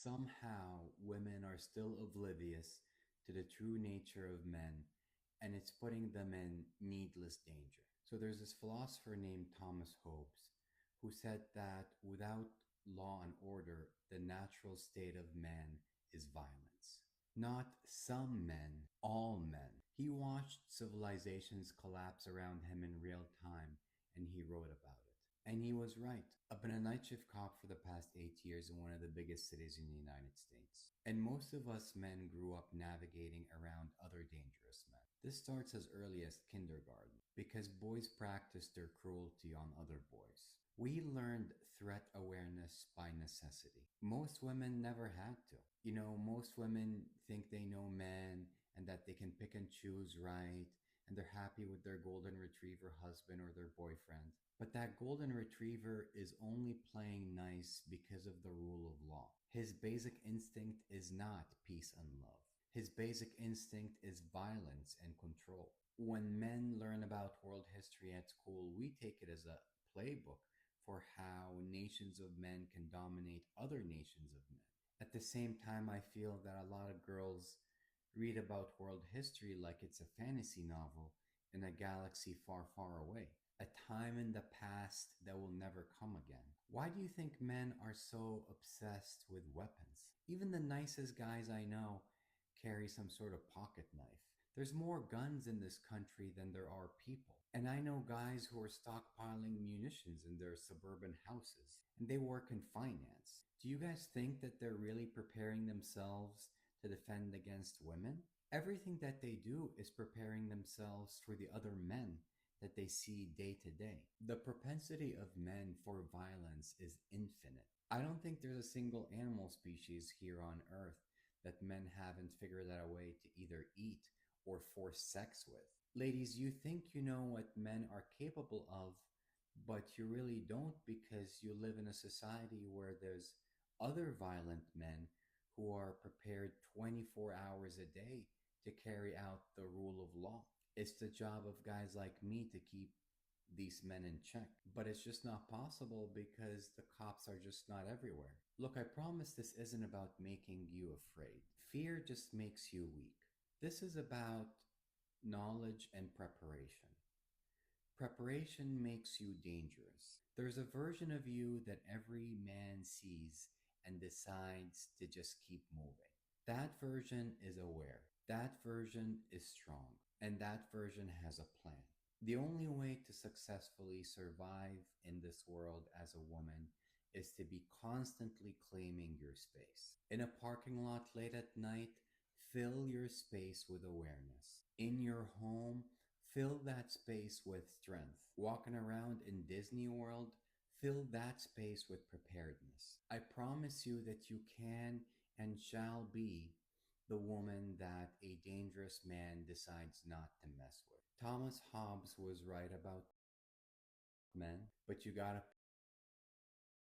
Somehow, women are still oblivious to the true nature of men, and it's putting them in needless danger. So, there's this philosopher named Thomas Hobbes who said that without law and order, the natural state of man is violence. Not some men, all men. He watched civilizations collapse around him in real time, and he wrote about it. And he was right. I've been a night shift cop for the past 8 years in one of the biggest cities in the United States. And most of us men grew up navigating around other dangerous men. This starts as early as kindergarten because boys practice their cruelty on other boys. We learned threat awareness by necessity. Most women never had to. Most women think they know men and that they can pick and choose right, and they're happy with their golden retriever husband or their boyfriend. But that golden retriever is only playing nice because of the rule of law. His basic instinct is not peace and love. His basic instinct is violence and control. When men learn about world history at school, we take it as a playbook for how nations of men can dominate other nations of men. At the same time, I feel that a lot of girls read about world history like it's a fantasy novel in a galaxy far, far away, a time in the past that will never come again. Why do you think men are so obsessed with weapons? Even the nicest guys I know carry some sort of pocket knife. There's more guns in this country than there are people. And I know guys who are stockpiling munitions in their suburban houses, and they work in finance. Do you guys think that they're really preparing themselves to defend against women? Everything that they do is preparing themselves for the other men that they see day to day. The propensity of men for violence is infinite. I don't think there's a single animal species here on Earth that men haven't figured out a way to either eat or force sex with. Ladies, you think you know what men are capable of, but you really don't because you live in a society where there's other violent men who are prepared 24 hours a day to carry out the rule of law. It's the job of guys like me to keep these men in check. But it's just not possible because the cops are just not everywhere. Look, I promise this isn't about making you afraid. Fear just makes you weak. This is about knowledge and preparation. Preparation makes you dangerous. There's a version of you that every man sees and decides to just keep moving. That version is aware. That version is strong. And that version has a plan. The only way to successfully survive in this world as a woman is to be constantly claiming your space. In a parking lot late at night, fill your space with awareness. In your home, fill that space with strength. Walking around in Disney World, fill that space with preparedness. I promise you that you can and shall be the woman that a dangerous man decides not to mess with. Thomas Hobbes was right about men, but you gotta